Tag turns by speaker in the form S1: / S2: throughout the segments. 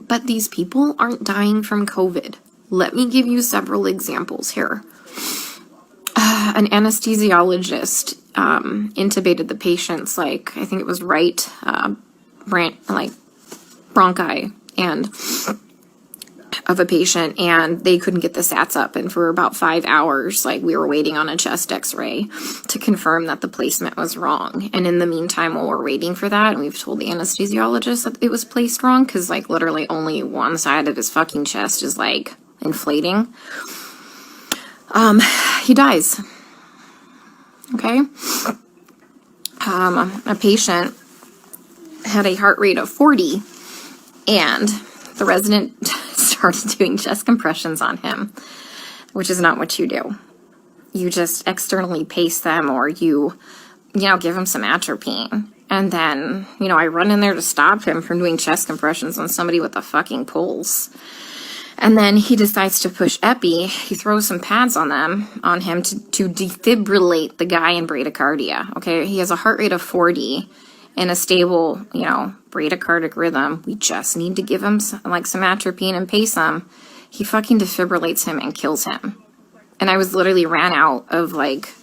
S1: But these people aren't dying from COVID. Let me give you several examples here. An anesthesiologist intubated the patient's, like, I think it was right, bronchi and of a patient, and they couldn't get the sats up, and for about 5 hours, like, we were waiting on a chest x-ray to confirm that the placement was wrong. And in the meantime, while we're waiting for that, and we've told the anesthesiologist that it was placed wrong, because, like, literally only one side of his fucking chest is, like, inflating, he dies. Okay? A patient had a heart rate of 40, and the resident started doing chest compressions on him, which is not what you do. You just externally pace them, or you give him some atropine. And then, I run in there to stop him from doing chest compressions on somebody with a fucking pulse. And then he decides to push epi. He throws some pads on him to defibrillate the guy in bradycardia. Okay, he has a heart rate of 40 and a stable, bradycardic rhythm. We just need to give him some atropine and pace him. He fucking defibrillates him and kills him. And I was literally ran out of, like,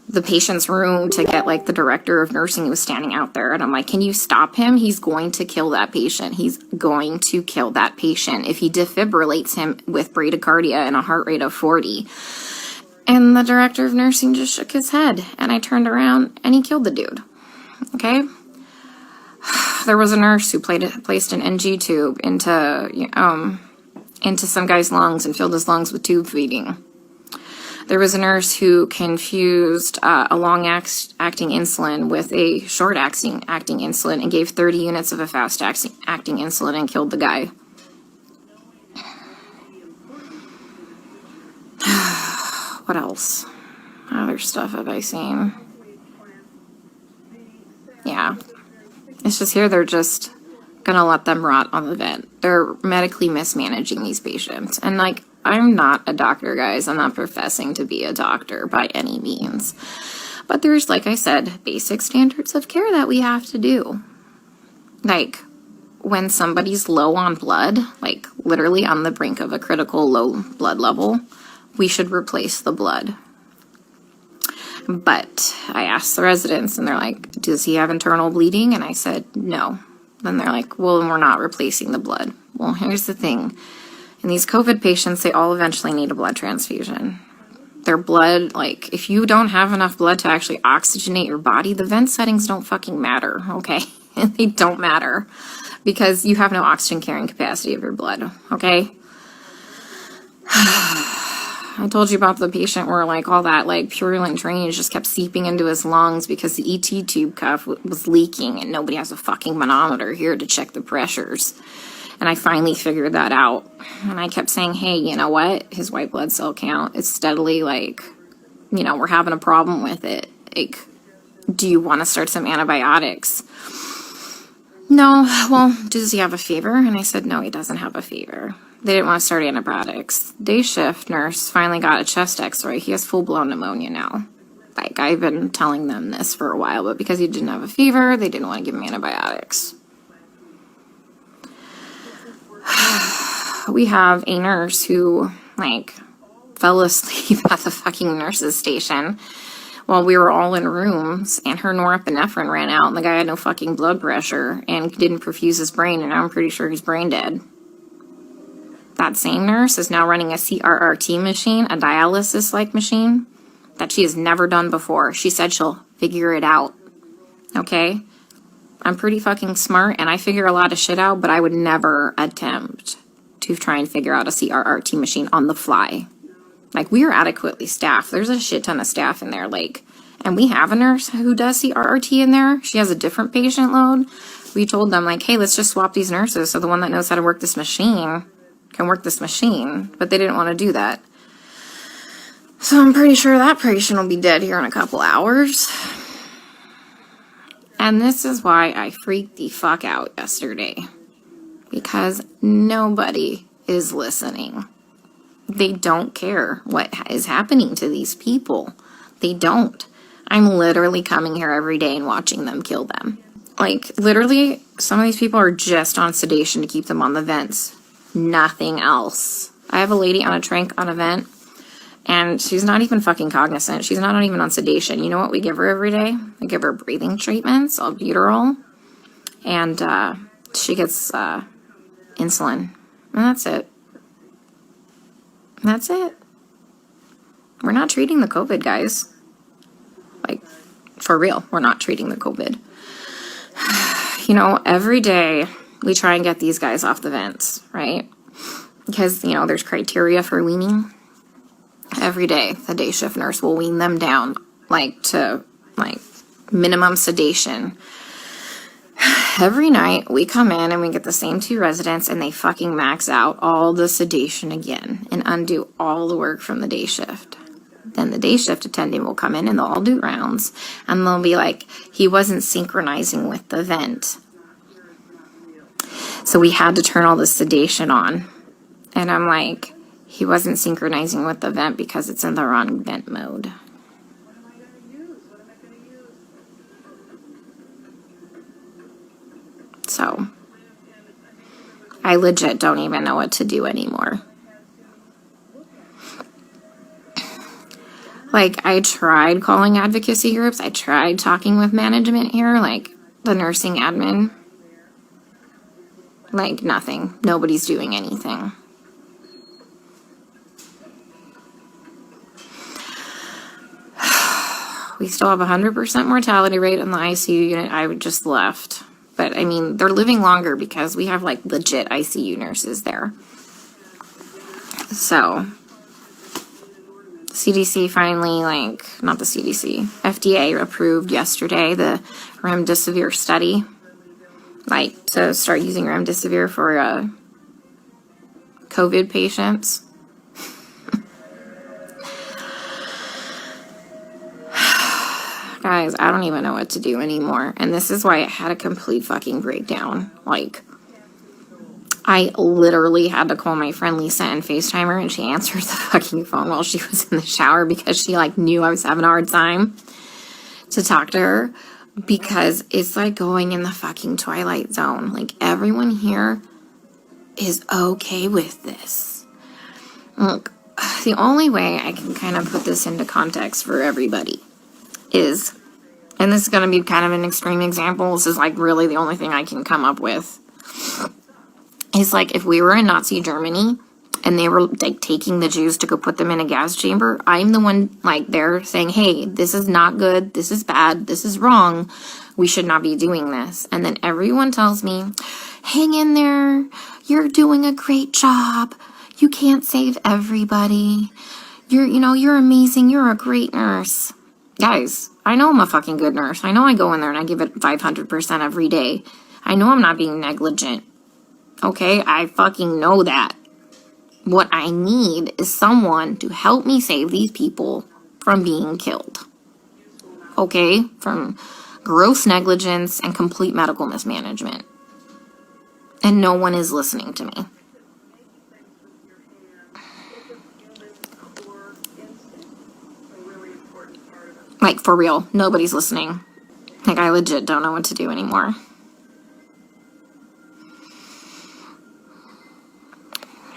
S1: the patient's room to get, like, the director of nursing who was standing out there. And I'm like, can you stop him? He's going to kill that patient. He's going to kill that patient if he defibrillates him with bradycardia and a heart rate of 40. And the director of nursing just shook his head. And I turned around and he killed the dude. Okay? There was a nurse who placed an NG tube into some guy's lungs and filled his lungs with tube feeding. There was a nurse who confused a long-acting insulin with a short-acting insulin and gave 30 units of a fast-acting insulin and killed the guy. What else? Other stuff have I seen? Yeah. It's just here they're just gonna let them rot on the vent. They're medically mismanaging these patients. And, like, I'm not a doctor, guys. I'm not professing to be a doctor by any means. But there's, like I said, basic standards of care that we have to do. Like, when somebody's low on blood, like literally on the brink of a critical low blood level, we should replace the blood. But I asked the residents, and they're like, does he have internal bleeding? And I said, no. Then they're like, well, then we're not replacing the blood. Well, here's the thing. In these COVID patients, they all eventually need a blood transfusion. Their blood, like, if you don't have enough blood to actually oxygenate your body, the vent settings don't fucking matter, okay? They don't matter because you have no oxygen carrying capacity of your blood, okay? I told you about the patient where, like, all that, like, purulent drainage just kept seeping into his lungs because the ET tube cuff was leaking, and nobody has a fucking manometer here to check the pressures. And I finally figured that out. And I kept saying, hey, you know what? His white blood cell count is steadily, like, we're having a problem with it. Like, do you want to start some antibiotics? No. Well, does he have a fever? And I said, no, he doesn't have a fever. They didn't want to start antibiotics. Day shift nurse finally got a chest x-ray. He has full-blown pneumonia now. Like, I've been telling them this for a while, but because he didn't have a fever, they didn't want to give him antibiotics. We have a nurse who, like, fell asleep at the fucking nurse's station while we were all in rooms, and her norepinephrine ran out, and the guy had no fucking blood pressure and didn't perfuse his brain, and I'm pretty sure he's brain dead. That same nurse is now running a CRRT machine, a dialysis-like machine, that she has never done before. She said she'll figure it out, okay? I'm pretty fucking smart, and I figure a lot of shit out, but I would never attempt to try and figure out a CRRT machine on the fly. Like, we are adequately staffed. There's a shit ton of staff in there, like, and we have a nurse who does CRRT in there. She has a different patient load. We told them, like, hey, let's just swap these nurses so the one that knows how to work this machine can work this machine, but they didn't want to do that. So I'm pretty sure that patient will be dead here in a couple hours. And this is why I freaked the fuck out yesterday. Because nobody is listening. They don't care what is happening to these people. They don't. I'm literally coming here every day and watching them kill them. Like, literally, some of these people are just on sedation to keep them on the vents. Nothing else. I have a lady on a tranq on a vent, and she's not even fucking cognizant. She's not even on sedation. You know what we give her every day? We give her breathing treatments, albuterol, and she gets insulin. And that's it. That's it. We're not treating the COVID, guys. Like, for real, we're not treating the COVID. You know, every day we try and get these guys off the vents, right? Because, you know, there's criteria for weaning. Every day, the day shift nurse will wean them down, like, to, like, minimum sedation. Every night, we come in and we get the same 2 residents, and they fucking max out all the sedation again and undo all the work from the day shift. Then the day shift attendant will come in and they'll all do rounds, and they'll be like, he wasn't synchronizing with the vent. So we had to turn all the sedation on. And I'm like, he wasn't synchronizing with the vent because it's in the wrong vent mode. So I legit don't even know what to do anymore. Like, I tried calling advocacy groups. I tried talking with management here, like the nursing admin. Like, nothing. Nobody's doing anything. We still have 100% mortality rate in the ICU unit. I just left. But, I mean, they're living longer because we have, like, legit ICU nurses there. So, CDC finally, like, not the CDC, FDA approved yesterday the remdesivir study. Like, to start using remdesivir for COVID patients. Guys, I don't even know what to do anymore. And this is why I had a complete fucking breakdown. Like, I literally had to call my friend Lisa and FaceTime her, and she answered the fucking phone while she was in the shower because she, like, knew I was having a hard time to talk to her, because it's like going in the fucking Twilight Zone. Like, everyone here is okay with this. Look, the only way I can kind of put this into context for everybody is, and this is going to be kind of an extreme example, this is like really the only thing I can come up with, is like if we were in Nazi Germany and they were like taking the Jews to go put them in a gas chamber, I'm the one like there saying, hey, this is not good, this is bad, this is wrong, we should not be doing this. And then everyone tells me, hang in there, you're doing a great job, you can't save everybody, you're amazing, you're a great nurse. Guys, I know I'm a fucking good nurse. I know I go in there and I give it 500% every day. I know I'm not being negligent. Okay, I fucking know that. What I need is someone to help me save these people from being killed. Okay, from gross negligence and complete medical mismanagement. And no one is listening to me. Like, for real, nobody's listening. Like, I legit don't know what to do anymore.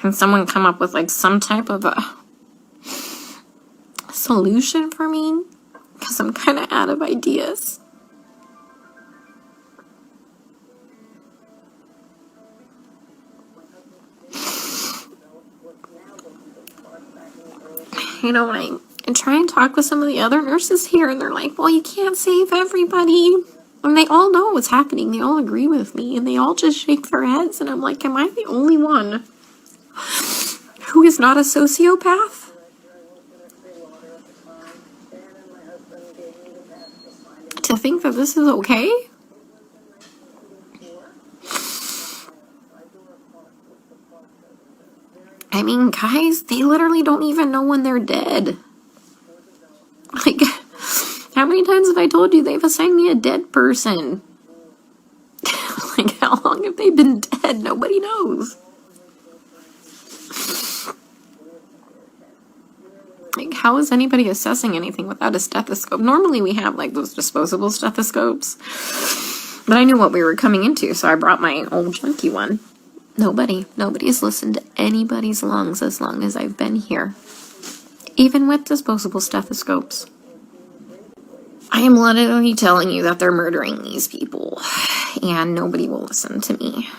S1: Can someone come up with, like, some type of a solution for me? Because I'm kind of out of ideas. You know, when I try and talk with some of the other nurses here, and they're like, well, you can't save everybody. And they all know what's happening. They all agree with me, and they all just shake their heads. And I'm like, am I the only one who is not a sociopath? To think that this is okay? I mean, guys, they literally don't even know when they're dead. Like, how many times have I told you they've assigned me a dead person? Like, how long have they been dead? Nobody knows. Like, how is anybody assessing anything without a stethoscope? Normally we have, like, those disposable stethoscopes. But I knew what we were coming into, so I brought my old junky one. Nobody's listened to anybody's lungs as long as I've been here. Even with disposable stethoscopes. I am literally telling you that they're murdering these people, and nobody will listen to me.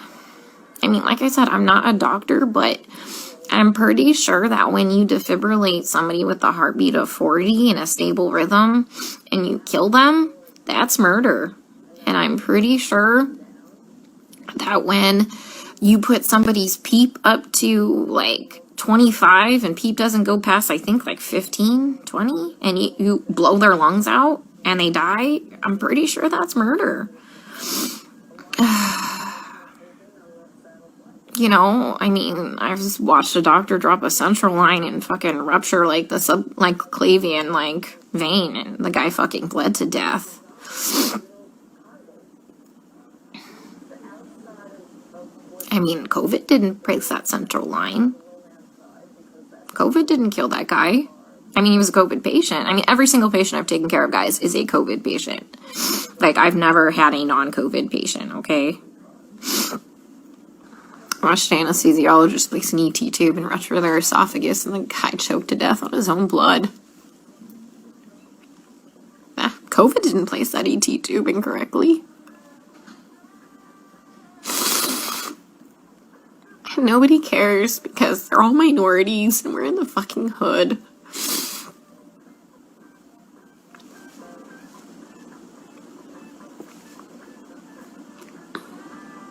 S1: I mean, like I said, I'm not a doctor, but I'm pretty sure that when you defibrillate somebody with a heartbeat of 40 in a stable rhythm, and you kill them, that's murder. And I'm pretty sure that when you put somebody's PEEP up to like 25 and PEEP doesn't go past, I think, like 15, 20, and you blow their lungs out and they die, I'm pretty sure that's murder. You know, I mean, I've just watched a doctor drop a central line and fucking rupture like the subclavian like vein, and the guy fucking bled to death. I mean, COVID didn't break that central line. COVID didn't kill that guy. I mean, he was a COVID patient. I mean, every single patient I've taken care of, guys, is a COVID patient. Like, I've never had a non-COVID patient, okay? I watched an anesthesiologist place an ET tube and rupture their esophagus, and the guy choked to death on his own blood. COVID didn't place that ET tube incorrectly. And nobody cares because they're all minorities and we're in the fucking hood.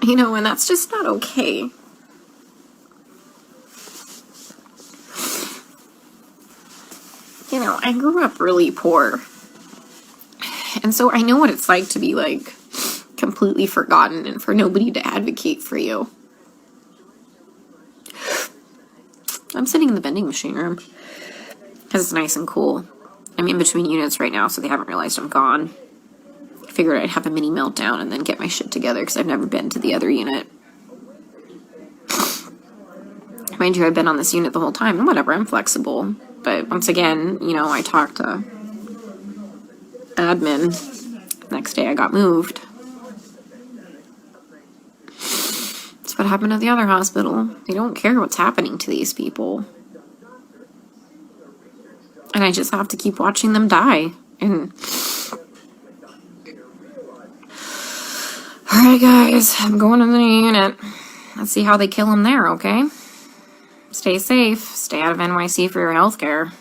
S1: You know, and that's just not okay. You know, I grew up really poor. And so I know what it's like to be, like, completely forgotten and for nobody to advocate for you. I'm sitting in the vending machine room because it's nice and cool. I'm in between units right now, so they haven't realized I'm gone. I figured I'd have a mini meltdown and then get my shit together because I've never been to the other unit. Mind you, I've been on this unit the whole time, and whatever, I'm flexible. But once again, you know, I talked to admin. Next day I got moved. That's what happened at the other hospital. They don't care what's happening to these people. And I just have to keep watching them die. And alright guys, I'm going to the unit. Let's see how they kill them there, okay? Stay safe. Stay out of NYC for your healthcare.